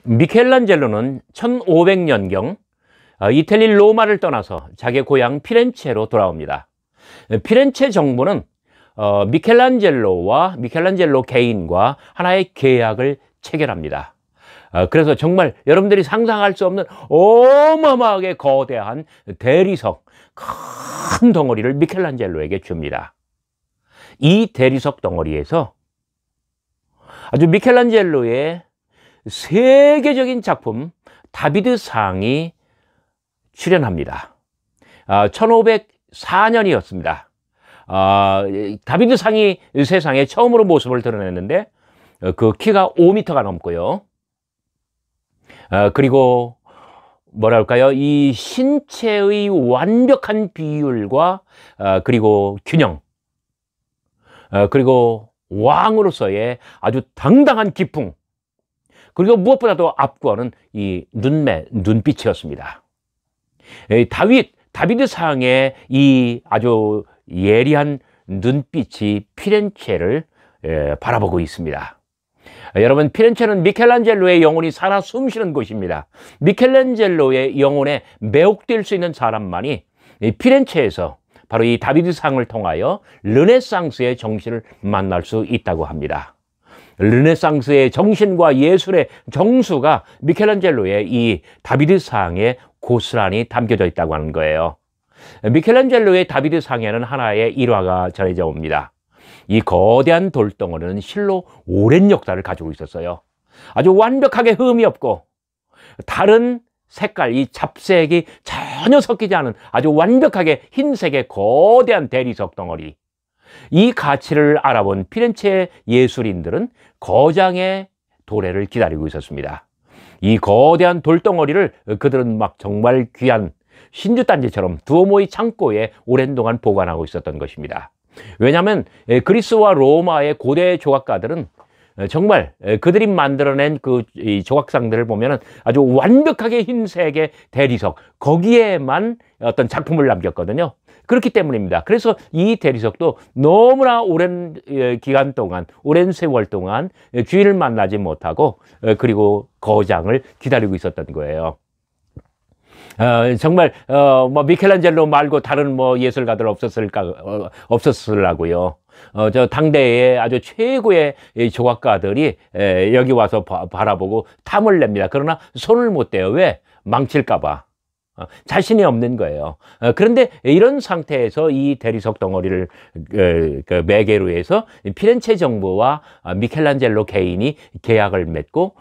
미켈란젤로는 1500년경 이태리 로마를 떠나서 자기 고향 피렌체로 돌아옵니다. 피렌체 정부는 미켈란젤로와 미켈란젤로 개인과 하나의 계약을 체결합니다. 그래서 정말 여러분들이 상상할 수 없는 어마어마하게 거대한 대리석 큰 덩어리를 미켈란젤로에게 줍니다. 이 대리석 덩어리에서 아주 미켈란젤로의 세계적인 작품 다비드상이 출연합니다. 1504년이었습니다. 다비드상이 세상에 처음으로 모습을 드러냈는데 그 키가 5m가 넘고요. 그리고 뭐랄까요, 이 신체의 완벽한 비율과 그리고 균형, 그리고 왕으로서의 아주 당당한 기풍, 그리고 무엇보다도 앞구어는 이 눈빛이었습니다. 다비드상의 이 아주 예리한 눈빛이 피렌체를 바라보고 있습니다. 여러분, 피렌체는 미켈란젤로의 영혼이 살아 숨쉬는 곳입니다. 미켈란젤로의 영혼에 매혹될 수 있는 사람만이 피렌체에서 바로 이 다비드상을 통하여 르네상스의 정신을 만날 수 있다고 합니다. 르네상스의 정신과 예술의 정수가 미켈란젤로의 이 다비드상에 고스란히 담겨져 있다고 하는 거예요. 미켈란젤로의 다비드상에는 하나의 일화가 전해져 옵니다. 이 거대한 돌덩어리는 실로 오랜 역사를 가지고 있었어요. 아주 완벽하게 흠이 없고 다른 색깔, 이 잡색이 전혀 섞이지 않은 아주 완벽하게 흰색의 거대한 대리석 덩어리. 이 가치를 알아본 피렌체 예술인들은 거장의 도래를 기다리고 있었습니다. 이 거대한 돌덩어리를 그들은 막 정말 귀한 신주단지처럼 두오모의 창고에 오랜 동안 보관하고 있었던 것입니다. 왜냐하면 그리스와 로마의 고대 조각가들은 정말 그들이 만들어낸 이 조각상들을 보면은 아주 완벽하게 흰색의 대리석, 거기에만 어떤 작품을 남겼거든요. 그렇기 때문입니다. 그래서 이 대리석도 너무나 오랜 기간 동안, 오랜 세월 동안 주인을 만나지 못하고 그리고 거장을 기다리고 있었던 거예요. 정말 뭐 미켈란젤로 말고 다른 뭐 예술가들 없었을라고요. 저 당대의 아주 최고의 조각가들이 여기 와서 바라보고 탐을 냅니다. 그러나 손을 못 대요. 왜? 망칠까 봐. 자신이 없는 거예요. 그런데 이런 상태에서 이 대리석 덩어리를 매개로 해서 피렌체 정부와 미켈란젤로 개인이 계약을 맺고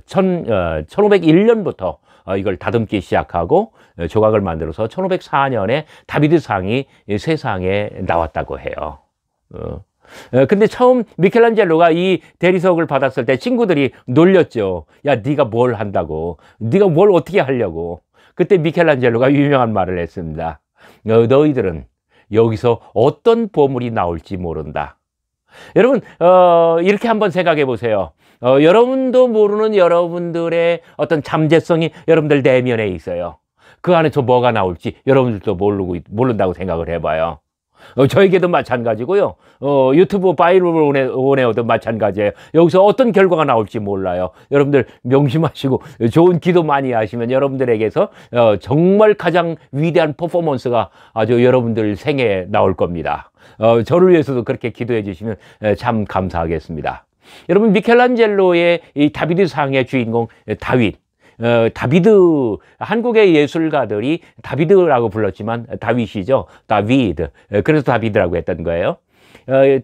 1501년부터 이걸 다듬기 시작하고 조각을 만들어서 1504년에 다비드상이 세상에 나왔다고 해요. 근데 처음 미켈란젤로가 이 대리석을 받았을 때 친구들이 놀렸죠. 야, 네가 뭘 한다고? 네가 뭘 어떻게 하려고? 그때 미켈란젤로가 유명한 말을 했습니다. 너희들은 여기서 어떤 보물이 나올지 모른다. 여러분, 이렇게 한번 생각해 보세요. 여러분도 모르는 여러분들의 어떤 잠재성이 여러분들 내면에 있어요. 그 안에서 뭐가 나올지 여러분들도 모른다고 생각을 해봐요. 저에게도 마찬가지고요. 유튜브 바이럴 원에어도 마찬가지예요. 여기서 어떤 결과가 나올지 몰라요. 여러분들 명심하시고 좋은 기도 많이 하시면 여러분들에게서 정말 가장 위대한 퍼포먼스가 아주 여러분들 생애에 나올 겁니다. 저를 위해서도 그렇게 기도해 주시면 참 감사하겠습니다. 여러분, 미켈란젤로의 이 다비드상의 주인공 다비드, 한국의 예술가들이 다비드라고 불렀지만 다윗이죠. 다비드. 그래서 다비드라고 했던 거예요.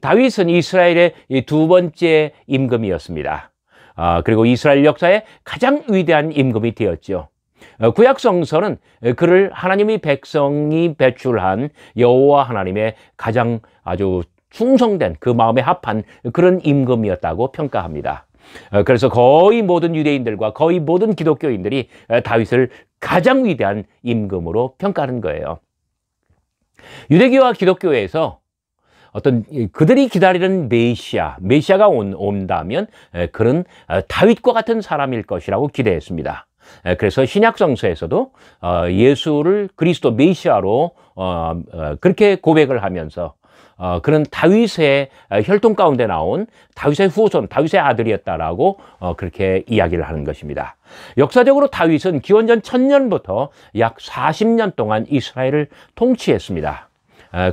다윗은 이스라엘의 두 번째 임금이었습니다. 그리고 이스라엘 역사의 가장 위대한 임금이 되었죠. 구약 성서는 그를 하나님의 백성이 배출한 여호와 하나님의 가장 아주 충성된, 그 마음에 합한 그런 임금이었다고 평가합니다. 그래서 거의 모든 유대인들과 거의 모든 기독교인들이 다윗을 가장 위대한 임금으로 평가하는 거예요. 유대교와 기독교에서 어떤 그들이 기다리는 메시아가 온다면 그는 다윗과 같은 사람일 것이라고 기대했습니다. 그래서 신약성서에서도 예수를 그리스도 메시아로 그렇게 고백을 하면서 그런 다윗의 혈통 가운데 나온 다윗의 후손, 다윗의 아들이었다라고 그렇게 이야기를 하는 것입니다. 역사적으로 다윗은 기원전 1000년부터 약 40년 동안 이스라엘을 통치했습니다.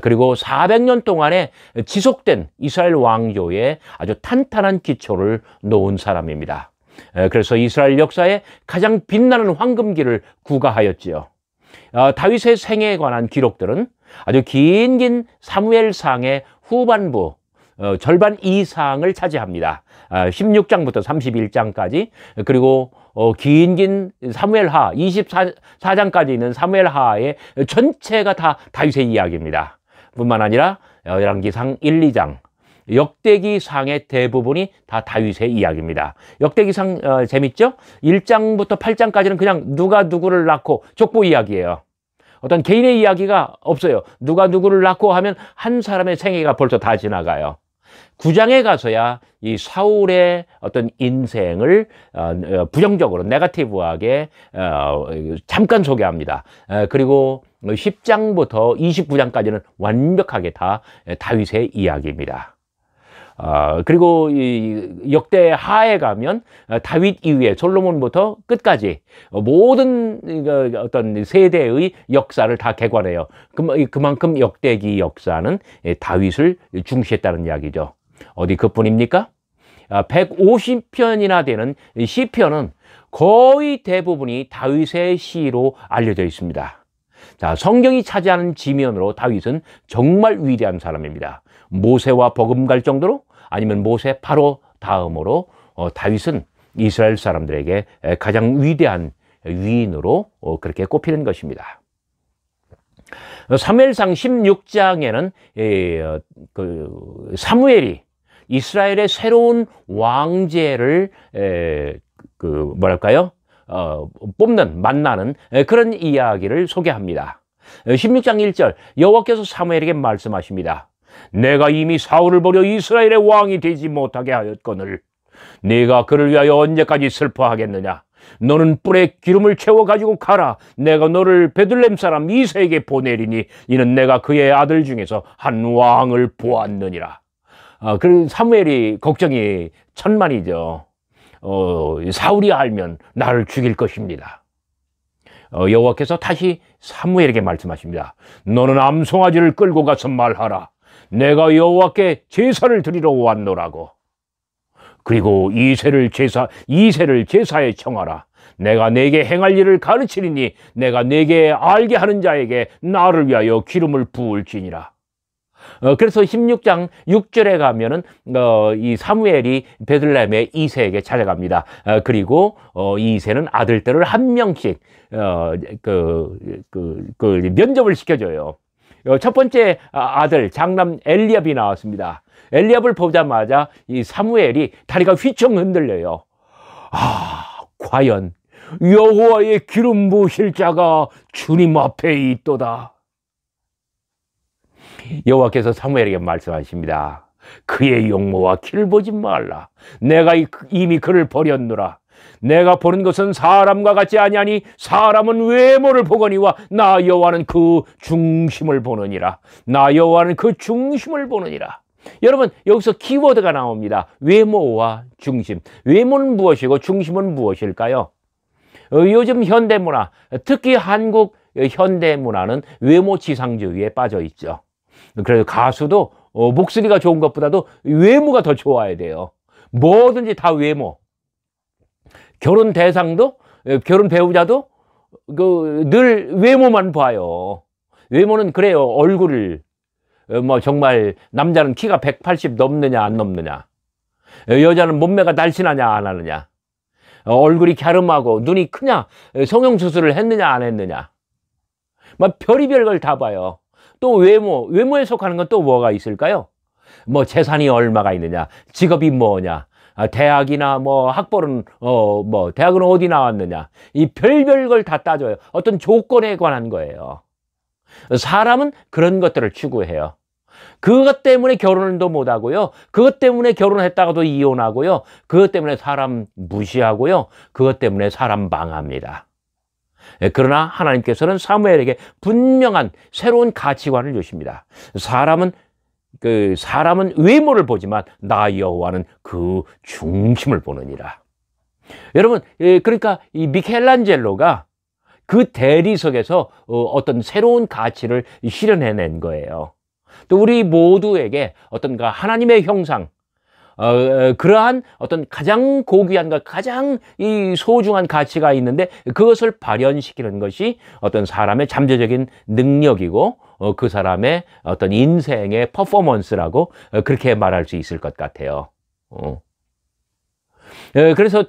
그리고 400년 동안의 지속된 이스라엘 왕조에 아주 탄탄한 기초를 놓은 사람입니다. 그래서 이스라엘 역사에 가장 빛나는 황금기를 구가하였지요. 다윗의 생애에 관한 기록들은 아주 긴 사무엘상의 후반부 절반 이상을 차지합니다. 16장부터 31장까지, 그리고 긴 사무엘하 24장까지 있는 사무엘하의 전체가 다 다윗의 이야기입니다. 뿐만 아니라 열왕기상 1, 2장, 역대기상의 대부분이 다 다윗의 이야기입니다. 역대기상 재밌죠? 1장부터 8장까지는 그냥 누가 누구를 낳고 족보 이야기예요. 어떤 개인의 이야기가 없어요. 누가 누구를 낳고 하면 한 사람의 생애가 벌써 다 지나가요. 9장에 가서야 이 사울의 어떤 인생을 부정적으로 네거티브하게 잠깐 소개합니다. 그리고 10장부터 29장까지는 완벽하게 다 다윗의 이야기입니다. 그리고 이 역대하에 가면 다윗 이후에 솔로몬부터 끝까지 모든 어떤 세대의 역사를 다 개관해요. 그만큼 역대기 역사는 다윗을 중시했다는 이야기죠. 어디 그뿐입니까? 150편이나 되는 시편은 거의 대부분이 다윗의 시로 알려져 있습니다. 자, 성경이 차지하는 지면으로 다윗은 정말 위대한 사람입니다. 모세와 버금갈 정도로, 아니면 모세 바로 다음으로 다윗은 이스라엘 사람들에게 가장 위대한 위인으로 그렇게 꼽히는 것입니다. 사무엘상 16장에는 사무엘이 이스라엘의 새로운 왕제를 뽑는, 만나는 그런 이야기를 소개합니다. 16장 1절, 여호와께서 사무엘에게 말씀하십니다. 내가 이미 사울을 버려 이스라엘의 왕이 되지 못하게 하였거늘 네가 그를 위하여 언제까지 슬퍼하겠느냐? 너는 뿔에 기름을 채워 가지고 가라. 내가 너를 베들레헴 사람 이새에게 보내리니 이는 내가 그의 아들 중에서 한 왕을 보았느니라. 그 사무엘이 걱정이 천만이죠. 사울이 알면 나를 죽일 것입니다. 여호와께서 다시 사무엘에게 말씀하십니다. 너는 암송아지를 끌고 가서 말하라. 내가 여호와께 제사를 드리러 왔노라고. 그리고 이새를 제사에 청하라. 내가 내게 행할 일을 가르치리니 내가 내게 알게 하는 자에게 나를 위하여 기름을 부을지니라. 그래서 16장 6절에 가면은 이 사무엘이 베들레헴의 이새에게 찾아갑니다. 그리고 이새는 아들들을 한 명씩 면접을 시켜줘요. 첫 번째 아들 장남 엘리압이 나왔습니다. 엘리압을 보자마자 이 사무엘이 다리가 휘청 흔들려요. 과연 여호와의 기름 부으실 자가 주님 앞에 있도다. 여호와께서 사무엘에게 말씀하십니다. 그의 용모와 키를 보지 말라. 내가 이미 그를 버렸노라. 내가 보는 것은 사람과 같지 아니하니 사람은 외모를 보거니와 나 여호와는 그 중심을 보느니라. 나 여호와는 그 중심을 보느니라. 여러분, 여기서 키워드가 나옵니다. 외모와 중심. 외모는 무엇이고 중심은 무엇일까요? 요즘 현대문화, 특히 한국 현대문화는 외모 지상주의에 빠져 있죠. 그래서 가수도 목소리가 좋은 것보다도 외모가 더 좋아야 돼요. 뭐든지 다 외모. 결혼 대상도, 결혼 배우자도 늘 외모만 봐요. 외모는 그래요. 얼굴을 정말 남자는 키가 180 넘느냐 안 넘느냐, 여자는 몸매가 날씬하냐 안 하느냐, 얼굴이 갸름하고 눈이 크냐, 성형수술을 했느냐 안 했느냐, 별의별 걸 다 봐요. 또 외모에 속하는 건 또 뭐가 있을까요? 재산이 얼마가 있느냐, 직업이 뭐냐, 대학이나 학벌은 대학은 어디 나왔느냐, 이 별별 걸 다 따져요. 어떤 조건에 관한 거예요. 사람은 그런 것들을 추구해요. 그것 때문에 결혼도 못하고요, 그것 때문에 결혼했다가도 이혼하고요, 그것 때문에 사람 무시하고요, 그것 때문에 사람 망합니다. 그러나 하나님께서는 사무엘에게 분명한 새로운 가치관을 주십니다. 사람은 그 사람은 외모를 보지만 나 여호와는 그 중심을 보느니라. 여러분, 그러니까 이 미켈란젤로가 그 대리석에서 어떤 새로운 가치를 실현해낸 거예요. 또 우리 모두에게 어떤 하나님의 형상, 그러한 어떤 가장 고귀한가 가장 이 소중한 가치가 있는데 그것을 발현시키는 것이 어떤 사람의 잠재적인 능력이고 그 사람의 어떤 인생의 퍼포먼스라고 그렇게 말할 수 있을 것 같아요. 그래서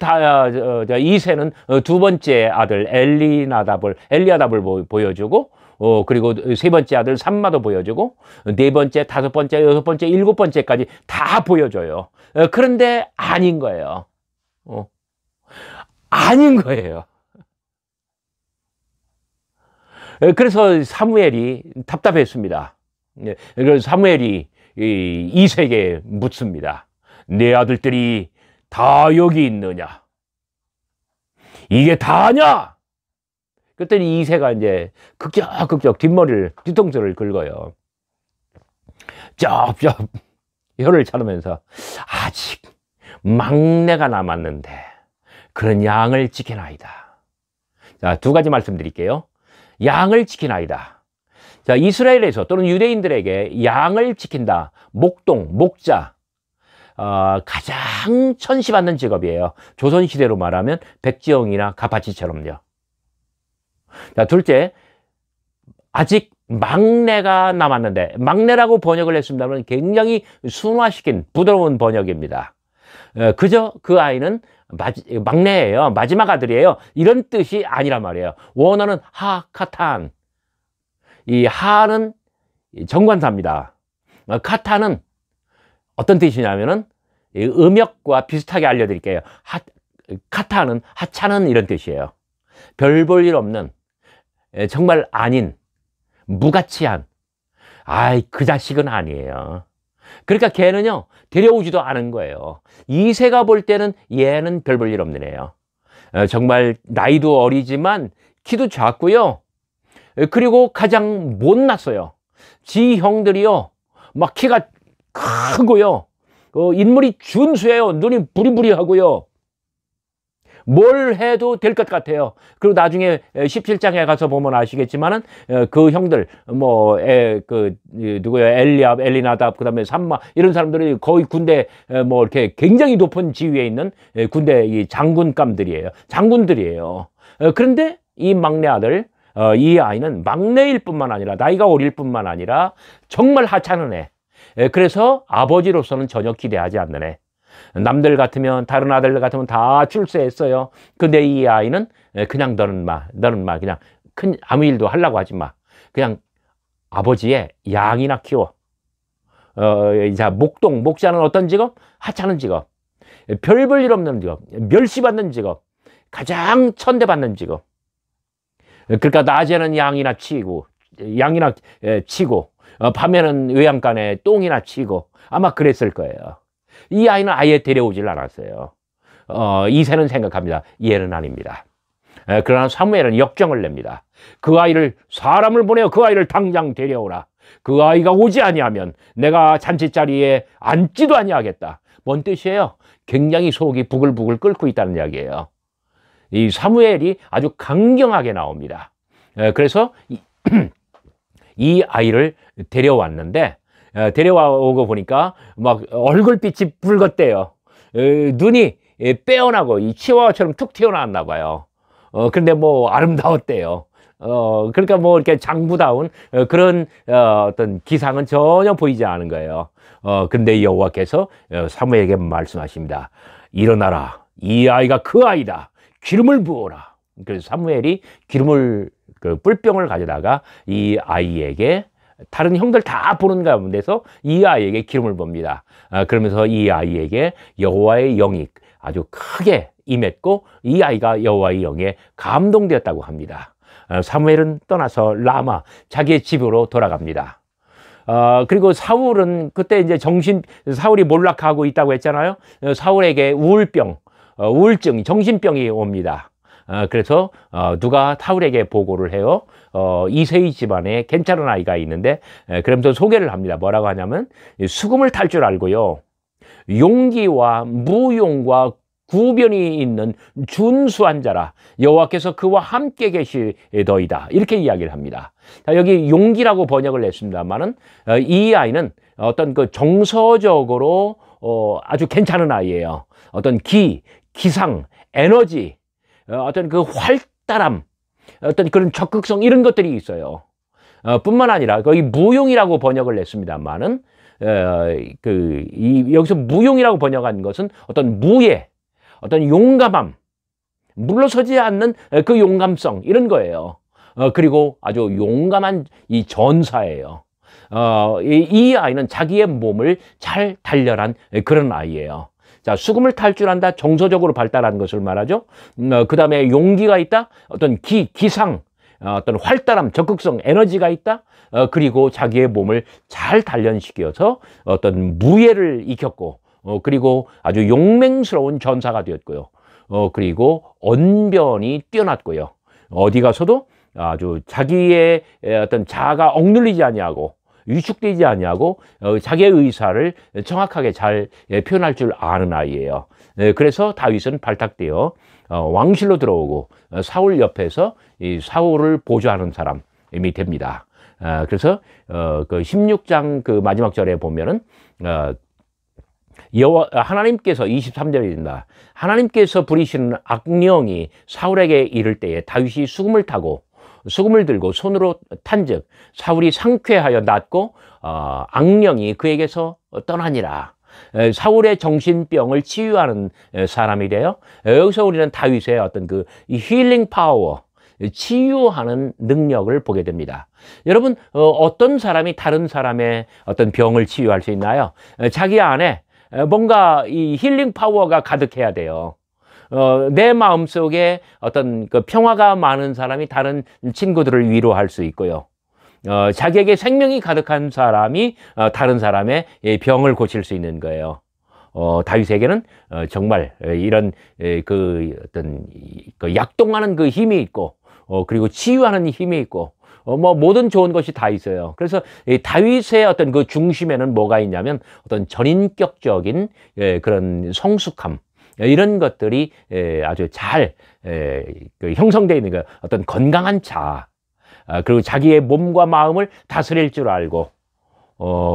이새는 두 번째 아들 엘리아답을 보여주고 그리고 세 번째 아들 삼마도 보여주고 네 번째, 다섯 번째, 여섯 번째, 일곱 번째까지 다 보여줘요. 그런데 아닌 거예요. 아닌 거예요. 그래서 사무엘이 답답했습니다. 그래서 사무엘이 이새에게 묻습니다. 내 아들들이 다 여기 있느냐? 이게 다냐? 그랬더니 이새가 이제 극적 뒤통수를 긁어요. 쩝쩝 혀를 차르면서 아직 막내가 남았는데 그런 양을 지키나이다. 자, 두 가지 말씀드릴게요. 양을 지키나이다. 자, 이스라엘에서 또는 유대인들에게 양을 지킨다. 목동, 목자. 가장 천시받는 직업이에요. 조선시대로 말하면 백지영이나 가파치처럼요. 자, 둘째, 아직 막내가 남았는데, 막내라고 번역을 했습니다만 굉장히 순화시킨 부드러운 번역입니다. 그저 그 아이는 막내예요. 마지막 아들이에요. 이런 뜻이 아니란 말이에요. 원어는 하카탄. 이 하는 정관사입니다. 카타는 어떤 뜻이냐면은 음역과 비슷하게 알려드릴게요. 카타는 하찮은 이런 뜻이에요. 별 볼 일 없는, 정말 아닌, 무가치한, 그 자식은 아니에요. 그러니까 걔는요 데려오지도 않은 거예요. 이새가 볼 때는 얘는 별 볼 일 없는 애예요. 정말 나이도 어리지만 키도 작고요. 그리고 가장 못났어요. 지 형들이요 막 키가 크고요. 인물이 준수해요. 눈이 부리부리하고요. 뭘 해도 될 것 같아요. 그리고 나중에 17장에 가서 보면 아시겠지만은 그 형들 누구예요? 엘리압, 엘리나답, 그다음에 삼마 이런 사람들이 거의 군대 이렇게 굉장히 높은 지위에 있는 군대 이 장군감들이에요. 장군들이에요. 그런데 이 막내 아들 이 아이는 막내일 뿐만 아니라 나이가 어릴 뿐만 아니라 정말 하찮은 애. 그래서 아버지로서는 전혀 기대하지 않는 애. 남들 같으면 다른 아들 같으면 다 출세했어요. 근데 이 아이는 그냥 너는 그냥 아무 일도 하려고 하지 마. 그냥 아버지의 양이나 키워. 자, 목자는 어떤 직업? 하찮은 직업. 별 볼 일 없는 직업. 멸시받는 직업. 가장 천대받는 직업. 그러니까 낮에는 양이나 치고 밤에는 외양간에 똥이나 치고 아마 그랬을 거예요. 이 아이는 아예 데려오질 않았어요. 이새는 생각합니다. 얘는 아닙니다. 그러나 사무엘은 역정을 냅니다. 그 아이를 사람을 보내어 그 아이를 당장 데려오라. 그 아이가 오지 아니하면 내가 잔치자리에 앉지도 아니하겠다. 뭔 뜻이에요? 굉장히 속이 부글부글 끓고 있다는 이야기예요. 이 사무엘이 아주 강경하게 나옵니다. 그래서 이 아이를 데려왔는데 데려오고 보니까 막 얼굴빛이 붉었대요. 눈이 빼어나고 이 치와와처럼 툭 튀어나왔나 봐요. 근데 아름다웠대요. 그러니까 이렇게 장부다운 그런 어떤 기상은 전혀 보이지 않은 거예요. 근데 여호와께서 사무엘에게 말씀하십니다. 일어나라. 이 아이가 그 아이다. 기름을 부어라. 그래서 사무엘이 뿔병을 가져다가 이 아이에게 다른 형들 다 보는 가운데서 이 아이에게 기름을 봅니다. 그러면서 이 아이에게 여호와의 영이 아주 크게 임했고 이 아이가 여호와의 영에 감동되었다고 합니다. 사무엘은 떠나서 라마 자기의 집으로 돌아갑니다. 그리고 사울은 그때 이제 사울이 몰락하고 있다고 했잖아요. 사울에게 우울증, 정신병이 옵니다. 그래서 누가 사울에게 보고를 해요. 이세이 집안에 괜찮은 아이가 있는데, 그러면서 소개를 합니다. 뭐라고 하냐면 수금을 탈 줄 알고요, 용기와 무용과 구변이 있는 준수한 자라, 여호와께서 그와 함께 계시더이다, 이렇게 이야기를 합니다. 자, 여기 용기라고 번역을 했습니다만은 이 아이는 어떤 그 정서적으로 아주 괜찮은 아이예요. 어떤 기상, 에너지, 어떤 그 활달함, 어떤 그런 적극성, 이런 것들이 있어요. 뿐만 아니라 거기 무용이라고 번역을 했습니다만은 여기서 무용이라고 번역한 것은 어떤 무예, 어떤 용감함, 물러서지 않는 그 용감성, 이런 거예요. 그리고 아주 용감한 이 전사예요. 이 아이는 자기의 몸을 잘 단련한 그런 아이예요. 자, 수금을 탈 줄 안다, 정서적으로 발달한 것을 말하죠. 그 다음에 용기가 있다, 어떤 기상, 어떤 활달함, 적극성, 에너지가 있다. 그리고 자기의 몸을 잘 단련시켜서 어떤 무예를 익혔고, 그리고 아주 용맹스러운 전사가 되었고요. 그리고 언변이 뛰어났고요. 어디 가서도 아주 자기의 어떤 자아가 억눌리지 아니하고 위축되지 아니하고 자기의 의사를 정확하게 잘 표현할 줄 아는 아이예요. 그래서 다윗은 발탁되어 왕실로 들어오고 사울 옆에서 이 사울을 보좌하는 사람이 됩니다. 그래서 그 16장 그 마지막 절에 보면은 하나님께서 23절이 된다. 하나님께서 부리시는 악령이 사울에게 이를 때에 다윗이 수금을 들고 손으로 탄즉 사울이 상쾌하여 낫고 악령이 그에게서 떠나니라. 사울의 정신병을 치유하는 사람이 돼요. 여기서 우리는 다윗의 어떤 그 힐링 파워, 치유하는 능력을 보게 됩니다. 여러분, 어떤 사람이 다른 사람의 어떤 병을 치유할 수 있나요? 자기 안에 뭔가 이 힐링 파워가 가득해야 돼요. 내 마음속에 어떤 그 평화가 많은 사람이 다른 친구들을 위로할 수 있고요. 자기에게 생명이 가득한 사람이 다른 사람의 병을 고칠 수 있는 거예요. 다윗에게는 정말 이런 그 어떤 그 약동하는 그 힘이 있고, 그리고 치유하는 힘이 있고, 모든 좋은 것이 다 있어요. 그래서 다윗의 어떤 그 중심에는 뭐가 있냐면 어떤 전인격적인 그런 성숙함, 이런 것들이 아주 잘 형성되어 있는 거, 어떤 건강한 자아, 그리고 자기의 몸과 마음을 다스릴 줄 알고,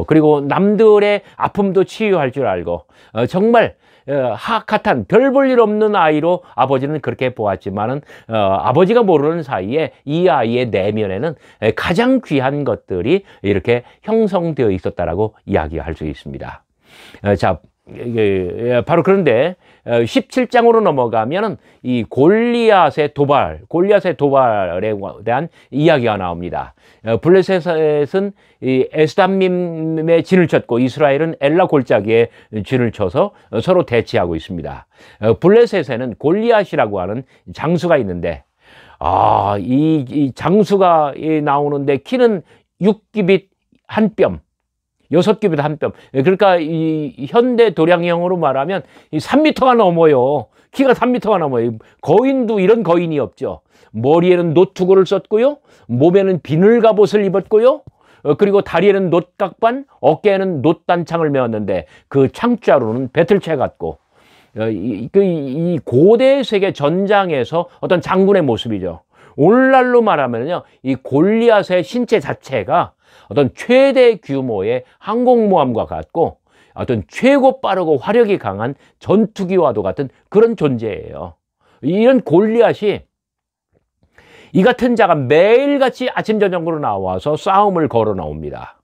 그리고 남들의 아픔도 치유할 줄 알고, 정말 하악한 별 볼 일 없는 아이로 아버지는 그렇게 보았지만은 아버지가 모르는 사이에 이 아이의 내면에는 가장 귀한 것들이 이렇게 형성되어 있었다라고 이야기할 수 있습니다. 자, 바로 그런데 17장으로 넘어가면은 이 골리앗의 도발에 대한 이야기가 나옵니다. 블레셋은 이 에스담밈에 진을 쳤고 이스라엘은 엘라 골짜기에 진을 쳐서 서로 대치하고 있습니다. 블레셋에는 골리앗이라고 하는 장수가 있는데, 이 장수가 나오는데 키는 6규빗 한 뼘, 6규빗 한 뼘. 그러니까 이 현대 도량형으로 말하면 3m가 넘어요. 키가 3m가 넘어요. 거인도 이런 거인이 없죠. 머리에는 노투구를 썼고요. 몸에는 비늘 갑옷을 입었고요. 그리고 다리에는 놋각반, 어깨에는 놋단창을 메었는데 그 창자루는 배틀채 같고, 이 고대 세계 전장에서 어떤 장군의 모습이죠. 오늘날로 말하면요, 이 골리앗의 신체 자체가 어떤 최대 규모의 항공모함과 같고 어떤 최고 빠르고 화력이 강한 전투기와도 같은 그런 존재예요. 이런 골리앗이 이 같은 자가 매일같이 아침 저녁으로 나와서 싸움을 걸어 나옵니다.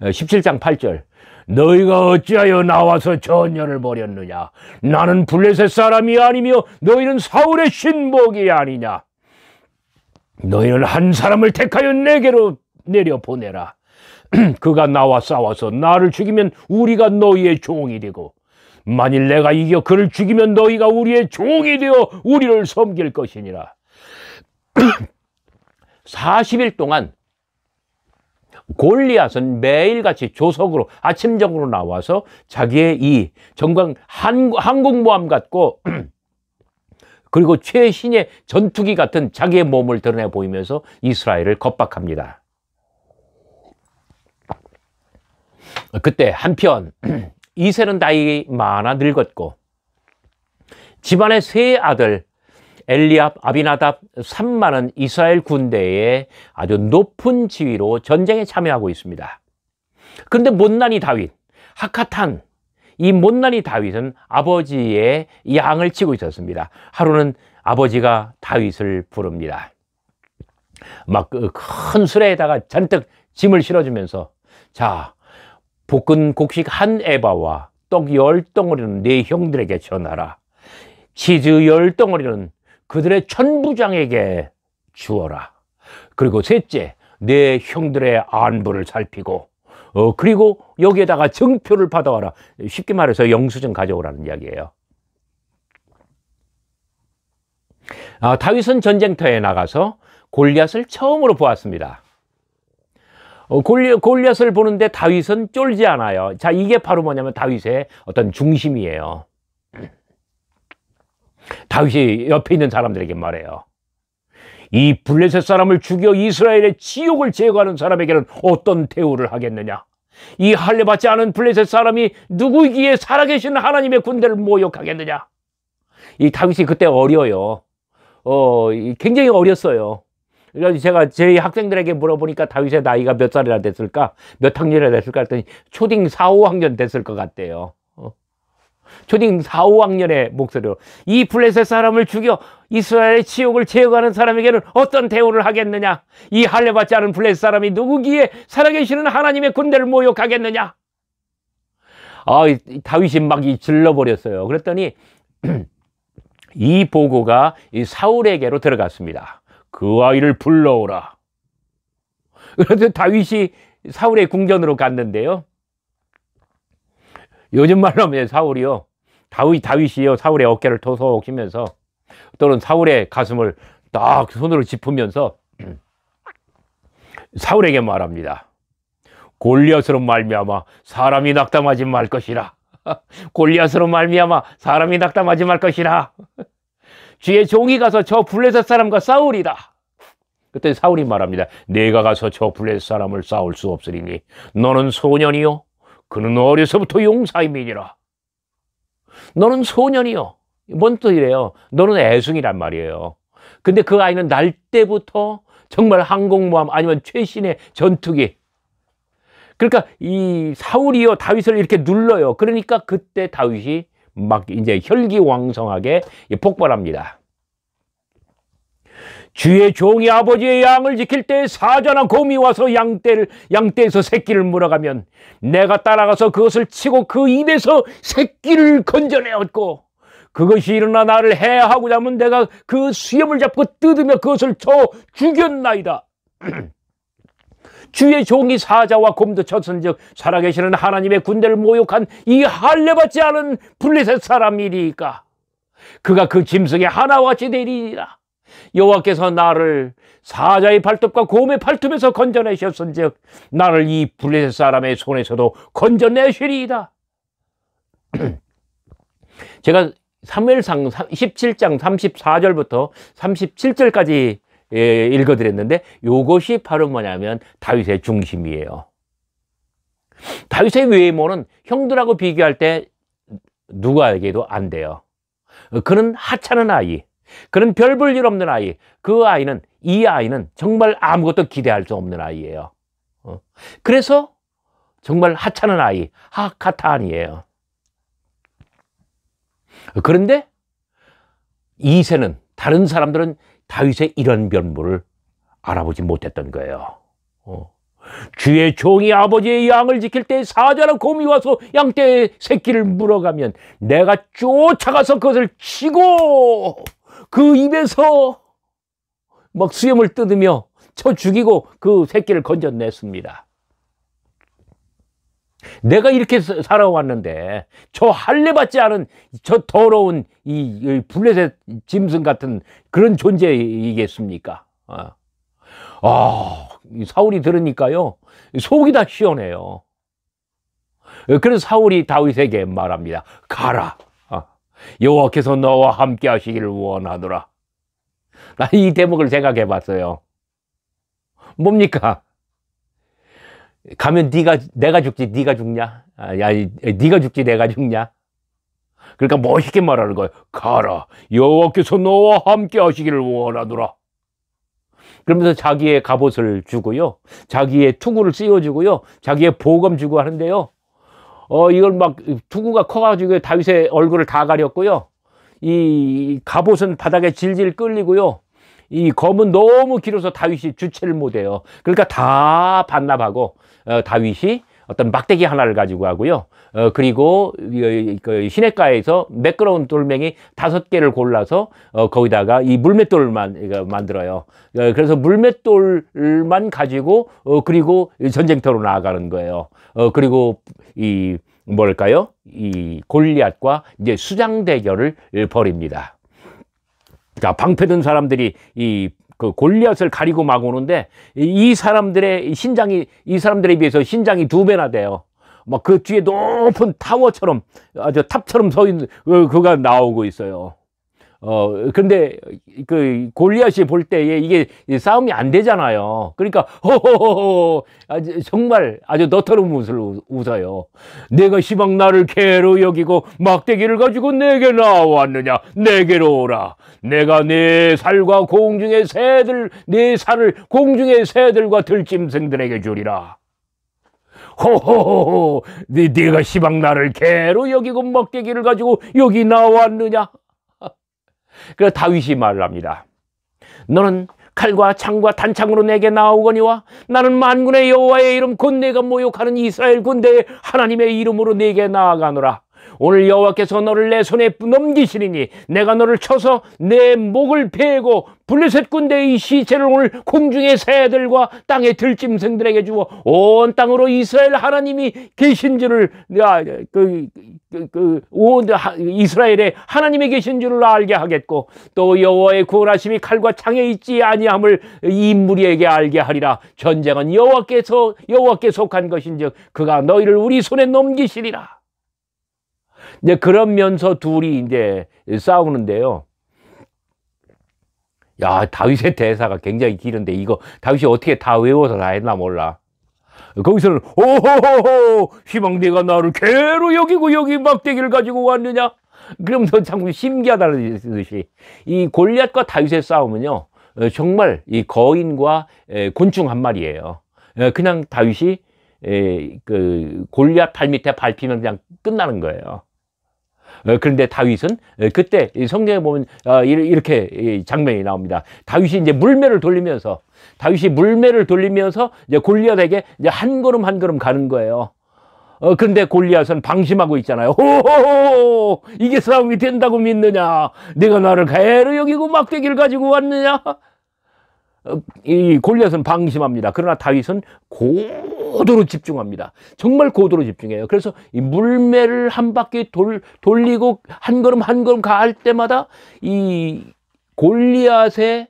17장 8절. 너희가 어찌하여 나와서 전열을 벌였느냐? 나는 블레셋 사람이 아니며 너희는 사울의 신복이 아니냐? 너희는 한 사람을 택하여 내게로 내려보내라. 그가 나와 싸워서 나를 죽이면 우리가 너희의 종이 되고, 만일 내가 이겨 그를 죽이면 너희가 우리의 종이 되어 우리를 섬길 것이니라. 40일 동안 골리앗은 매일같이 조석으로 아침적으로 나와서 자기의 이 정강 항공모함 같고 그리고 최신의 전투기 같은 자기의 몸을 드러내 보이면서 이스라엘을 겁박합니다. 그때 한편 이새는 나이 많아 늙었고 집안의 세 아들 엘리압, 아비나답, 삼마는 이스라엘 군대의 아주 높은 지위로 전쟁에 참여하고 있습니다. 그런데 못난이 다윗, 하카탄, 이 못난이 다윗은 아버지의 양을 치고 있었습니다. 하루는 아버지가 다윗을 부릅니다. 막 큰 수레에다가 잔뜩 짐을 실어주면서, 자, 볶은 곡식 한 에바와 떡 10덩어리는 네 형들에게 전하라. 치즈 10덩어리는 그들의 천부장에게 주어라. 그리고 셋째, 내 형들의 안부를 살피고 그리고 여기에다가 증표를 받아와라. 쉽게 말해서 영수증 가져오라는 이야기예요. 다윗은 전쟁터에 나가서 골리앗을 처음으로 보았습니다. 골리앗을 보는데 다윗은 쫄지 않아요. 자, 이게 바로 뭐냐면 다윗의 어떤 중심이에요. 다윗이 옆에 있는 사람들에게 말해요. 이 블레셋 사람을 죽여 이스라엘의 지옥을 제거하는 사람에게는 어떤 대우를 하겠느냐? 이 할례 받지 않은 블레셋 사람이 누구이기에 살아계신 하나님의 군대를 모욕하겠느냐? 이 다윗이 그때 어려요. 굉장히 어렸어요. 그래서 제가 제 학생들에게 물어보니까 다윗의 나이가 몇 살이나 됐을까? 몇 학년이나 됐을까? 했더니 초딩 4, 5학년 됐을 것 같대요. 초딩 4, 5학년의 목소리로 이 블레셋 사람을 죽여 이스라엘의 지옥을 제거하는 사람에게는 어떤 대우를 하겠느냐? 이 할례 받지 않은 블레셋 사람이 누구기에 살아계시는 하나님의 군대를 모욕하겠느냐? 다윗이 막 질러버렸어요. 그랬더니 이 보고가 이 사울에게로 들어갔습니다. 그 아이를 불러오라. 그래서 다윗이 사울의 궁전으로 갔는데요. 요즘 말로 하면 사울이요, 다윗이요, 사울의 어깨를 토속 치면서 또는 사울의 가슴을 딱 손으로 짚으면서 사울에게 말합니다. 골리앗으로 말미암아 사람이 낙담하지 말 것이라. 골리앗으로 말미암아 사람이 낙담하지 말 것이라. 주의 종이 가서 저 블레셋 사람과 싸우리다. 그때 사울이 말합니다. 내가 가서 저 블레셋 사람을 싸울 수 없으리니 너는 소년이요 그는 어려서부터 용사임이니라. 너는 소년이요. 뭔 뜻이래요? 너는 애송이란 말이에요. 근데 그 아이는 날 때부터 정말 항공모함 아니면 최신의 전투기. 그러니까 이 사울이요 다윗을 이렇게 눌러요. 그러니까 그때 다윗이 막 이제 혈기왕성하게 폭발합니다. 주의 종이 아버지의 양을 지킬 때 사자나 곰이 와서 양떼에서 새끼를 물어가면 내가 따라가서 그것을 치고 그 입에서 새끼를 건져내었고 그것이 일어나 나를 해하고자 하면 내가 그 수염을 잡고 뜯으며 그것을 쳐 죽였나이다. 주의 종이 사자와 곰도 쳤은즉 살아계시는 하나님의 군대를 모욕한 이 할례 받지 않은 블레셋 사람이리까 그가 그 짐승의 하나와 같이 되리니라. 여호와께서 나를 사자의 발톱과 곰의 발톱에서 건져내셨은즉 나를 이 블레셋 사람의 손에서도 건져내시리이다. 제가 사무엘상 17장 34절부터 37절까지 읽어드렸는데 이것이 바로 뭐냐면 다윗의 중심이에요. 다윗의 외모는 형들하고 비교할 때 누구에게도 안 돼요. 그는 하찮은 아이, 그는 별 볼 일 없는 아이, 이 아이는 정말 아무것도 기대할 수 없는 아이예요. 그래서 정말 하찮은 아이, 하카탄이에요. 그런데 이새는 다른 사람들은 다윗의 이런 면모를 알아보지 못했던 거예요. 주의 종이 아버지의 양을 지킬 때 사자나 곰이 와서 양떼의 새끼를 물어가면 내가 쫓아가서 그것을 치고 그 입에서 막 수염을 뜯으며 쳐 죽이고 그 새끼를 건져냈습니다. 내가 이렇게 살아왔는데 저 할례 받지 않은 저 더러운 이 블레셋 짐승 같은 그런 존재이겠습니까? 사울이 들으니까요 속이 다 시원해요. 그래서 사울이 다윗에게 말합니다. 가라. 여호와께서 너와 함께 하시기를 원하노라. 나 이 대목을 생각해 봤어요. 뭡니까? 가면 내가 죽지 네가 죽냐? 네가 죽지 내가 죽냐? 그러니까 멋있게 말하는 거예요. 가라, 여호와께서 너와 함께 하시기를 원하노라. 그러면서 자기의 갑옷을 주고요, 자기의 투구를 씌워주고요, 자기의 보검 주고 하는데요. 이걸 막 투구가 커가지고 다윗의 얼굴을 다 가렸고요. 이 갑옷은 바닥에 질질 끌리고요. 이 검은 너무 길어서 다윗이 주체를 못해요. 그러니까 다 반납하고 다윗이 어떤 막대기 하나를 가지고 가고요. 그리고 그 시냇가에서 매끄러운 돌멩이 5개를 골라서 거기다가 이 물맷돌을 만들어요. 그래서 물맷돌만 가지고 그리고 전쟁터로 나아가는 거예요. 그리고 이 뭘까요? 이 골리앗과 이제 수장 대결을 벌입니다. 자, 방패든 사람들이 그 골리앗을 가리고 막 오는데 이 사람들에 비해서 신장이 2배나 돼요. 막 그 뒤에 높은 타워처럼 아주 탑처럼 서 있는 그가 나오고 있어요. 근데 그 골리앗이 볼 때에 이게 싸움이 안 되잖아요. 그러니까 호호호호 정말 아주 너털은 웃어요. 내가 시방 나를 개로 여기고 막대기를 가지고 내게 나왔느냐? 내게로 오라. 내가 내 살과 공중의 새들, 내 살을 공중의 새들과 들짐승들에게 주리라. 호호호호, 네가 시방 나를 개로 여기고 막대기를 가지고 여기 나왔느냐? 그래서 다윗이 말을 합니다. 너는 칼과 창과 단창으로 내게 나오거니와 나는 만군의 여호와의 이름 곧 내가 모욕하는 이스라엘 군대의 하나님의 이름으로 내게 나아가노라. 오늘 여호와께서 너를 내 손에 넘기시리니 내가 너를 쳐서 내 목을 베고 블레셋 군대의 이 시체를 오늘 공중의 새들과 땅의 들짐승들에게 주어 온 땅으로 이스라엘 하나님이 계신 줄을 이스라엘에 하나님이 계신 줄을 알게 하겠고 또 여호와의 구원하심이 칼과 창에 있지 아니함을 이 무리에게 알게 하리라. 전쟁은 여호와께 속한 것인즉 그가 너희를 우리 손에 넘기시리라. 이제 그러면서 둘이 이제 싸우는데요. 야, 다윗의 대사가 굉장히 길은데 이거 다윗이 어떻게 다 외워서 다 했나 몰라. 거기서는 오호호호 시방 네가 나를 개로 여기고 여기 막대기를 가지고 왔느냐? 그러면서 참 신기하다는 듯이 이 골리앗과 다윗의 싸움은요 정말 이 거인과 곤충 한 마리예요. 그냥 다윗이 그 골리앗 발 밑에 밟히면 그냥 끝나는 거예요. 그런데 다윗은 그때 성경에 보면 이렇게 장면이 나옵니다. 다윗이 이제 물매를 돌리면서 이제 골리앗에게 이제 한 걸음 한 걸음 가는 거예요. 그런데 골리앗은 방심하고 있잖아요. 호호호, 이게 싸움이 된다고 믿느냐? 내가 나를 개로 여기고 막대기를 가지고 왔느냐? 이 골리앗은 방심합니다. 그러나 다윗은 고도로 집중합니다. 정말 고도로 집중해요. 그래서 이 물매를 한 바퀴 돌리고 한 걸음 한 걸음 갈 때마다 이 골리앗의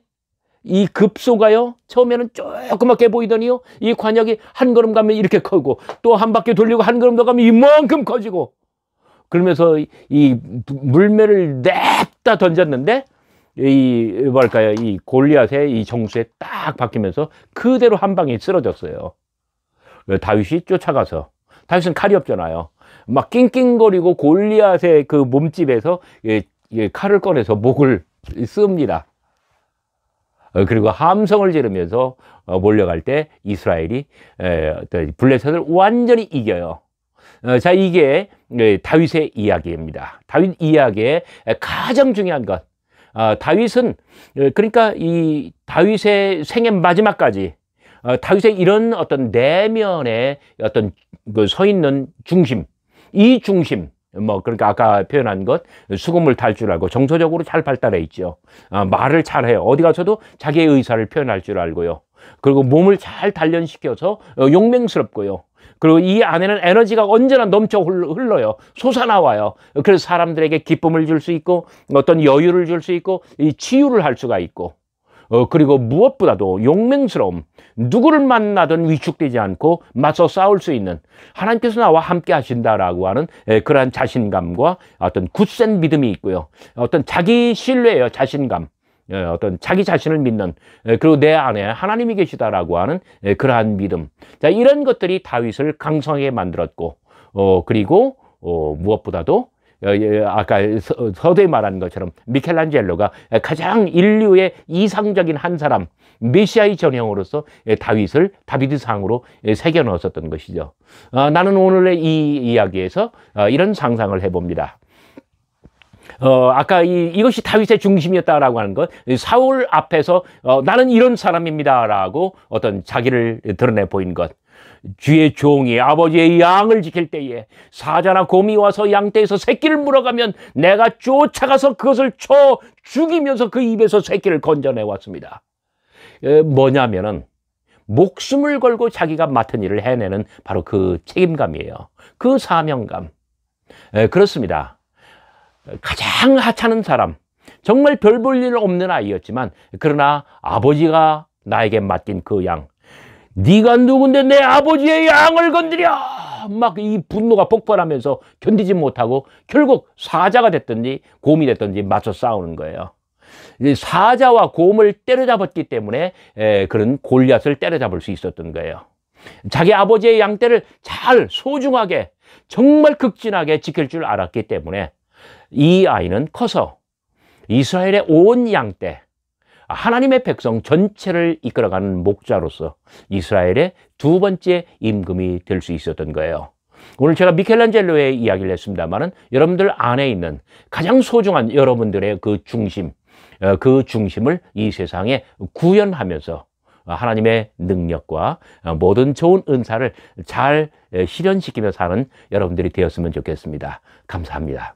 이 급소가요 처음에는 조그맣게 보이더니요 이 관역이 한 걸음 가면 이렇게 커지고 또 한 바퀴 돌리고 한 걸음 더 가면 이만큼 커지고 그러면서 이 물매를 냅다 던졌는데 이 골리앗의 이 정수에 딱 박히면서 그대로 한 방에 쓰러졌어요. 다윗이 쫓아가서, 다윗은 칼이 없잖아요. 막 낑낑거리고 골리앗의 그 몸집에서 칼을 꺼내서 목을 씁니다. 그리고 함성을 지르면서 몰려갈 때 이스라엘이 블레셋을 완전히 이겨요. 자, 이게 다윗의 이야기입니다. 다윗 이야기의 가장 중요한 것. 다윗은 그러니까 이 다윗의 생애 마지막까지 다윗의 이런 어떤 내면의 어떤 그 서 있는 중심, 이 중심, 뭐 그러니까 아까 표현한 것 수금을 탈 줄 알고 정서적으로 잘 발달해 있죠. 말을 잘해요. 어디 가서도 자기의 의사를 표현할 줄 알고요. 그리고 몸을 잘 단련시켜서 용맹스럽고요. 그리고 이 안에는 에너지가 언제나 넘쳐 흘러요. 솟아나와요. 그래서 사람들에게 기쁨을 줄 수 있고 어떤 여유를 줄 수 있고 이 치유를 할 수가 있고 그리고 무엇보다도 용맹스러움, 누구를 만나든 위축되지 않고 맞서 싸울 수 있는, 하나님께서 나와 함께 하신다라고 하는 그러한 자신감과 어떤 굳센 믿음이 있고요. 어떤 자기 신뢰예요, 자신감. 어떤 자기 자신을 믿는, 그리고 내 안에 하나님이 계시다라고 하는 그러한 믿음. 자, 이런 것들이 다윗을 강성하게 만들었고, 그리고 무엇보다도 아까 서두에 말한 것처럼 미켈란젤로가 가장 인류의 이상적인 한 사람, 메시아의 전형으로서 다윗을 다비드상으로 새겨 넣었었던 것이죠. 나는 오늘의 이 이야기에서 이런 상상을 해봅니다. 아까 이것이 다윗의 중심이었다라고 하는 것, 사울 앞에서 나는 이런 사람입니다라고 어떤 자기를 드러내 보인 것. 주의 종이 아버지의 양을 지킬 때에 사자나 곰이 와서 양떼에서 새끼를 물어가면 내가 쫓아가서 그것을 쳐 죽이면서 그 입에서 새끼를 건져내 왔습니다. 뭐냐면은 목숨을 걸고 자기가 맡은 일을 해내는 바로 그 책임감이에요. 그 사명감. 그렇습니다. 가장 하찮은 사람, 정말 별 볼 일 없는 아이였지만 그러나 아버지가 나에게 맡긴 그 양, 네가 누군데 내 아버지의 양을 건드려! 막 이 분노가 폭발하면서 견디지 못하고 결국 사자가 됐든지 곰이 됐든지 맞서 싸우는 거예요. 사자와 곰을 때려잡았기 때문에 그런 골리앗을 때려잡을 수 있었던 거예요. 자기 아버지의 양떼를 잘 소중하게 정말 극진하게 지킬 줄 알았기 때문에 이 아이는 커서 이스라엘의 온 양떼, 하나님의 백성 전체를 이끌어가는 목자로서 이스라엘의 두 번째 임금이 될 수 있었던 거예요. 오늘 제가 미켈란젤로의 이야기를 했습니다만은 여러분들 안에 있는 가장 소중한 여러분들의 그 중심, 그 중심을 이 세상에 구현하면서 하나님의 능력과 모든 좋은 은사를 잘 실현시키며 사는 여러분들이 되었으면 좋겠습니다. 감사합니다.